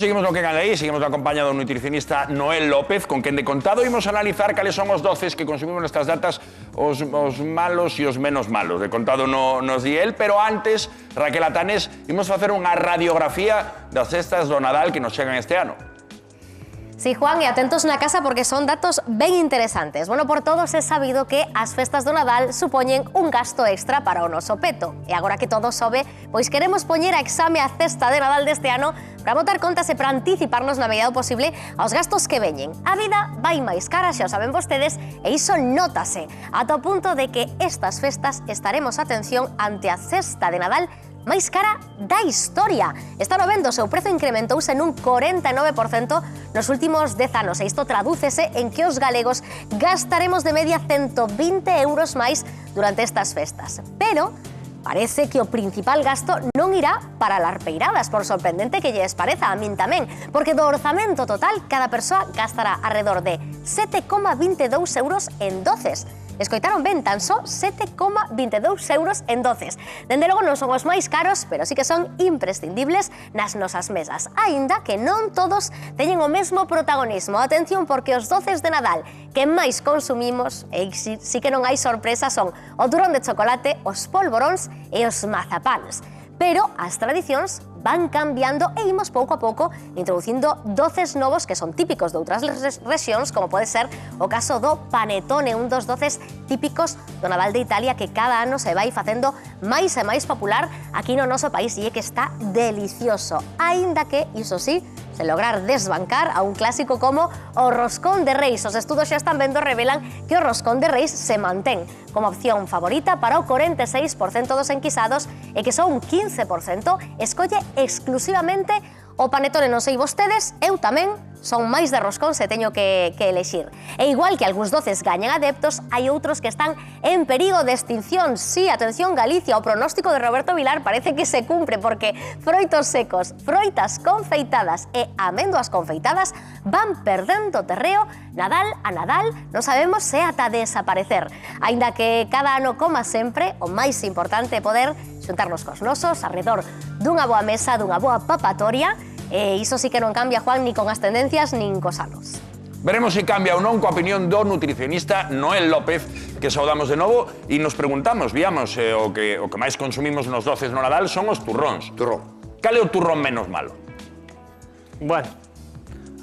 Seguimos no que ganei, seguimos acompañado do nutricionista Noel López, con quen de contado imos analizar cales son os doces que consumimos nestas datas, os malos e os menos malos. De contado nos di el, pero antes, Raquel Atanes, imos facer unha radiografía das cestas do Nadal que nos chegan este ano. Sí, Juan, e atentos na casa porque son datos ben interesantes. Bueno, por todos é sabido que as festas do Nadal supoñen un gasto extra para o noso peto. E agora que todo sobe, pois queremos poñer a exame a cesta de Nadal deste ano para botar contas e para anticiparnos na medida do posible aos gastos que veñen. A vida vai máis cara, xa o saben vostedes, e iso nótase, ata o punto de que estas festas estaremos, atención, ante a cesta de Nadal máis cara da historia. Está no vendo, o seu prezo incrementouse nun 49% nos últimos 10 anos. E isto tradúcese en que os galegos gastaremos de media 120 euros máis durante estas festas. Pero parece que o principal gasto non irá para larpeiradas, por sorprendente que lles pareza, a min tamén, porque do orzamento total cada persoa gastará alrededor de 7,22 euros en doces. Escoitaron ben, tan só 7,22 euros en doces. Dende logo non son os máis caros, pero sí que son imprescindibles nas nosas mesas. Aínda que non todos teñen o mesmo protagonismo. Atención, porque os doces de Nadal que máis consumimos, e sí que non hai sorpresa, son o turrón de chocolate, os polvoróns e os mazapáns. Pero as tradicións van cambiando e imos pouco a pouco introducindo doces novos que son típicos de outras rexións, como pode ser o caso do panetone, un dos doces típicos do Nadal de Italia que cada ano se vai facendo máis e máis popular aquí no noso país e é que está delicioso, aínda que, iso sí, se lograr desbancar a un clásico como o roscón de reis. Os estudos xa están vendo revelan que o roscón de reis se mantén como opción favorita para o 46% dos enquisados e que só un 15% escolle exclusivamente o panetone. Non sei vostedes, eu tamén son máis de roscón se teño que elexir. E igual que algúns doces gañan adeptos, hai outros que están en perigo de extinción. Sí, atención Galicia, o pronóstico de Roberto Vilar parece que se cumpre porque froitos secos, froitas confeitadas e amendoas confeitadas van perdendo terreo Nadal a Nadal, non sabemos se ata desaparecer. Aínda que cada ano, como sempre, o máis importante é poder xuntarnos cos nosos arredor dunha boa mesa, dunha boa papatoria. E iso sí que non cambia, Juan, ni con as tendencias, nin cos anos. Veremos se cambia ou non coa opinión do nutricionista Noel López, que saudamos de novo, e nos preguntamos, víamos, o que máis consumimos nos doces no Nadal son os turróns. Turrón. Cal é o turrón menos malo? Bueno,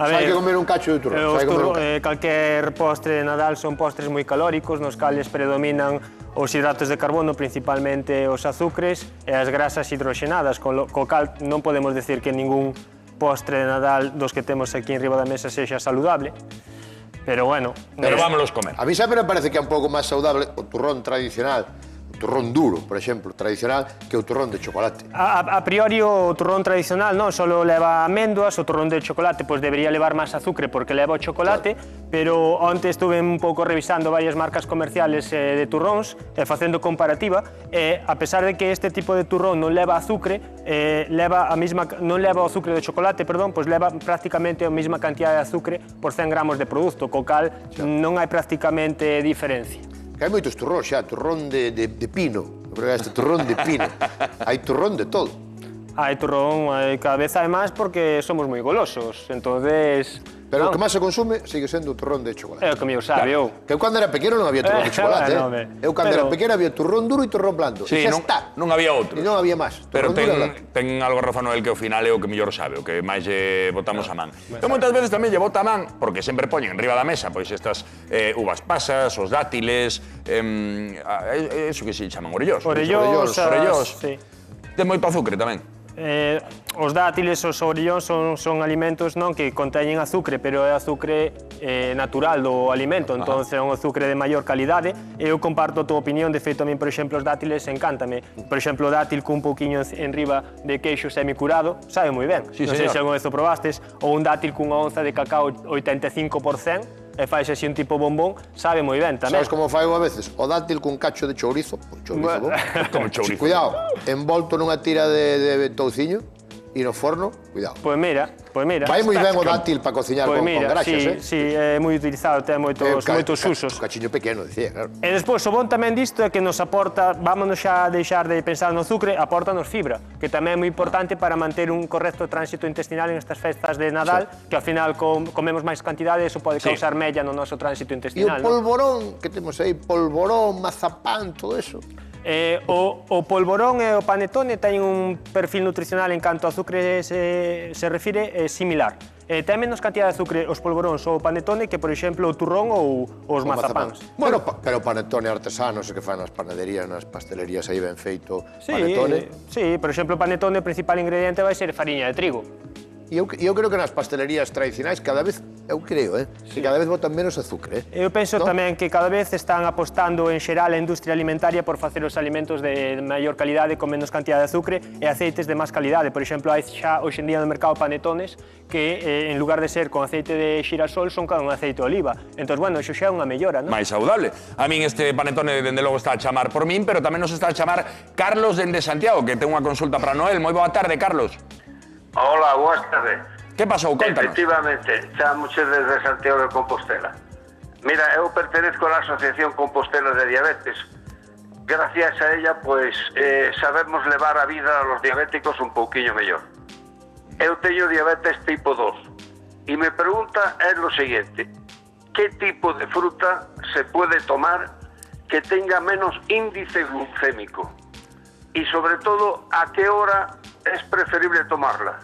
a ver, Hai que comer un cacho de turrón. calquer postre de Nadal son postres moi calóricos, nos cales predominan os hidratos de carbono, principalmente os azúcares e as grasas hidroxenadas, co cal non podemos decir que ningún postre de Nadal dos que temos aquí en riba da mesa sexa saludable, pero bueno... Pero vámonos comer. A mí sempre me parece que é un pouco máis saudable o turrón tradicional, o turrón duro, por exemplo, tradicional, que o turrón de chocolate. A priori o turrón tradicional non só leva amendoas, o turrón de chocolate pois debería levar máis azúcar porque leva o chocolate, pero onte estuve un pouco revisando varias marcas comerciales de turróns e facendo comparativa, e a pesar de que este tipo de turrón non leva azúcar, non leva o azúcar de chocolate, perdón, pois leva prácticamente a mesma cantidad de azúcar por 100 gramos de produto, co cal non hai prácticamente diferencia. Que hai moitos turróns xa, turrón de pino, este turrón de pino, hai turrón de todo. Hai turrón, cada vez hai máis porque somos moi golosos, entonces... Pero o que máis se consume sigue sendo o turrón de chocolate. É o que me sabe, eu. Que eu cando era pequeno non había turrón de chocolate, Eu cando era pequeno había turrón duro e turrón blando. Sí, e xa está. Non había outro. E non había máis. Pero ten algo razón Noel que ao final é o que mellor sabe, o que máis botamos a man. Eu moitas veces tamén lle bota a man, porque sempre poñen enriba da mesa, pois estas uvas pasas, os dátiles, eso que se chaman orellós. Orellós, sí. Ten moito azúcar tamén. Os dátiles, os orellóns son alimentos non que conteñen azúcar, pero é azúcar natural do alimento, entón é un azúcar de maior calidade. Eu comparto a tua opinión, de feito a min, por exemplo, os dátiles encántame. Por exemplo, o dátil cun pouquiño enriba de queixo semicurado, sabe moi ben. Non sei se algún vez o probastes, ou un dátil cunha onza de cacao 85%, e fais así un tipo bombón, sabe moi ben tamén. Sabes como fai a veces? O dátil cun cacho de chourizo, Como chourizo. Cuidado, envolto nunha tira de touciño, e no forno, cuidado. Pois mira. Vai moi ben o dátil para cociñar con graxas, Sí, é moi utilizado, ten moitos usos. Un cachiño pequeno, dicía, claro. E despois, o bon tamén disto é que nos aporta, vámonos xa a deixar de pensar no azucre, apórtanos fibra, que tamén é moi importante para manter un correcto tránsito intestinal en estas festas de Nadal, que ao final comemos máis cantidade e iso pode causar mella no noso tránsito E intestinal. o polvorón, que temos aí, polvorón, mazapán, todo eso. O polvorón e o panetone teñen un perfil nutricional en canto a azúcar se refire similar. Ten menos cantidad de azúcar os polvoróns ou o panetone que, por exemplo, o turrón ou os mazapáns. Bueno, pero o panetone artesano, que fan nas panaderías, nas pastelerías aí ben feito, panetone. Sí, por exemplo, o panetone, o principal ingrediente vai ser fariña de trigo. E eu creo que nas pastelerías tradicionais cada vez, que cada vez botan menos azúcar, Eu penso tamén que cada vez están apostando en xeral a industria alimentaria por facer os alimentos de maior calidade con menos cantidad de azúcar e aceites de máis calidade. Por exemplo, hai xa hoxe en día no mercado panetones que en lugar de ser con aceite de xirasol son con aceite de oliva. Entón, bueno, iso xa é unha mellora, non? Máis saudable. A min este panetone, dende logo, está a chamar por min, pero tamén nos está a chamar Carlos dende Santiago, que ten unha consulta para Noel. Moi boa tarde, Carlos. Hola, boas tardes. Que pasou? Contanos. Efectivamente, chamoche desde Santiago de Compostela. Mira, eu pertenezco á Asociación Compostela de Diabetes. Gracias a ella, pues, sabemos levar a vida a los diabéticos un pouquiño mellor. Eu teño diabetes tipo 2 e me pregunta é lo siguiente: que tipo de fruta se puede tomar que tenga menos índice glucémico? Y sobre todo, ¿a qué hora es preferible tomarla?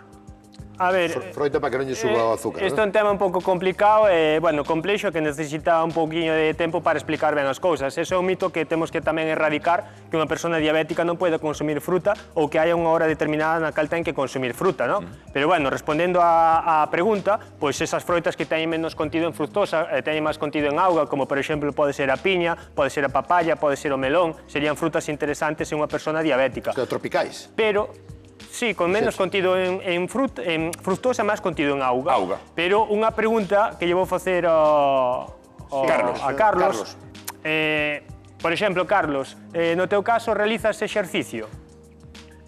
A ver, Froita para que non lle suba o azúcar, isto é un tema un pouco complicado e, bueno, complexo, que necesita un pouquiño de tempo para explicar ben as cousas. Ese é un mito que temos que tamén erradicar, que unha persona diabética non pode consumir fruta ou que haya unha hora determinada na cal ten que consumir fruta, non? Pero, bueno, respondendo á pregunta, pois esas froitas que teñen menos contido en fructosa, teñen máis contido en auga, como, por exemplo, pode ser a piña, pode ser a papaya, pode ser o melón, serían frutas interesantes en unha persona diabética. Os tropicais. Pero sí, con menos contido en fructosa, máis contido en auga. Pero unha pregunta que lle vou facer a Carlos. Por exemplo, Carlos, no teu caso realizas exercicio?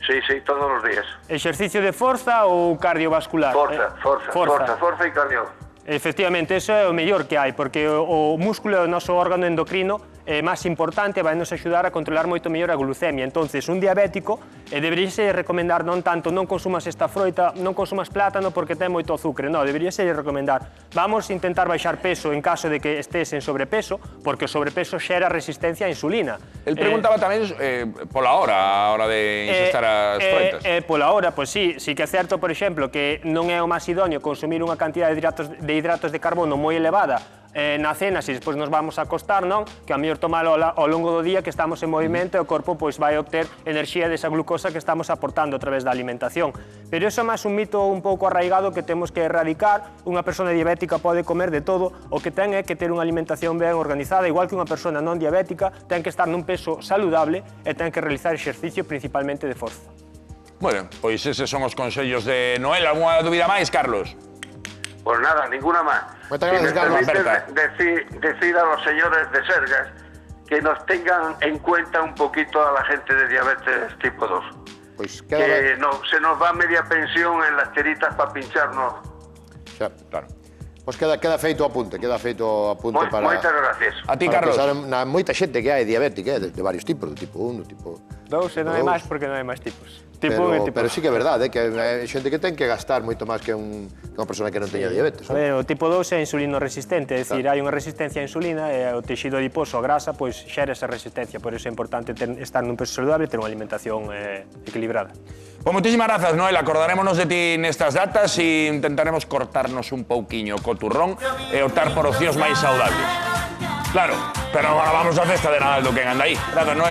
Sí, todos os días. Exercicio de forza ou cardiovascular? Forza e cardio. Efectivamente, eso é o mellor que hai, porque o músculo é o noso órgano endocrino máis importante, vai nos axudar a controlar moito mellor a glucemia. Entonces, un diabético deberíase recomendar non tanto non consumas esta froita, non consumas plátano porque ten moito azúcar, non, deberíase recomendar vamos intentar baixar peso en caso de que estés en sobrepeso, porque o sobrepeso xera resistencia a insulina. El preguntaba tamén pola hora, a hora de ingestar as froitas. Pola hora, pois sí que é certo, por exemplo, que non é o máis idóneo consumir unha cantidad de hidratos de carbono moi elevada na cena, se despois nos vamos a acostar, non? Que a mellor tomalo ao longo do día que estamos en movimento e o corpo pois vai obter enerxía desa glucosa que estamos aportando a través da alimentación. Pero iso é máis un mito un pouco arraigado que temos que erradicar. Unha persona diabética pode comer de todo, o que ten é que ter unha alimentación ben organizada, igual que unha persona non diabética, ten que estar nun peso saludable e ten que realizar exercicio principalmente de forza. Bueno, pois eses son os consellos de Noel. Alguna dúbida máis, Carlos? Pues nada, ninguna más. Muchas gracias, Carlos. Decir a los señores de Sergas que nos tengan en cuenta un poquito a la gente de diabetes tipo 2. Pues que se nos va media pensión en las tiritas para pincharnos. Xa, claro. Pois queda feito o apunte, para... Moitas gracias. A ti, Carlos. Na moita xente que hai diabética, de varios tipos, do tipo 1, do tipo 2, non hai máis porque non hai máis tipos. Pero sí que é verdade, que hai xente que ten que gastar moito máis que unha persona que non teña diabetes. A ver, o tipo 2 é insulino resistente, é dicir, hai unha resistencia a insulina e o tecido adiposo, a grasa, pois xera esa resistencia, por iso é importante estar nun peso saludable e ter unha alimentación equilibrada. Pues moitísimas grazas, Noel. Acordarémonos de ti nestas datas e intentaremos cortarnos un pouquiño co turrón e optar por opcións máis saudables. Claro, pero agora vamos á festa de Nadal do que anda aí. Grazas, Noel.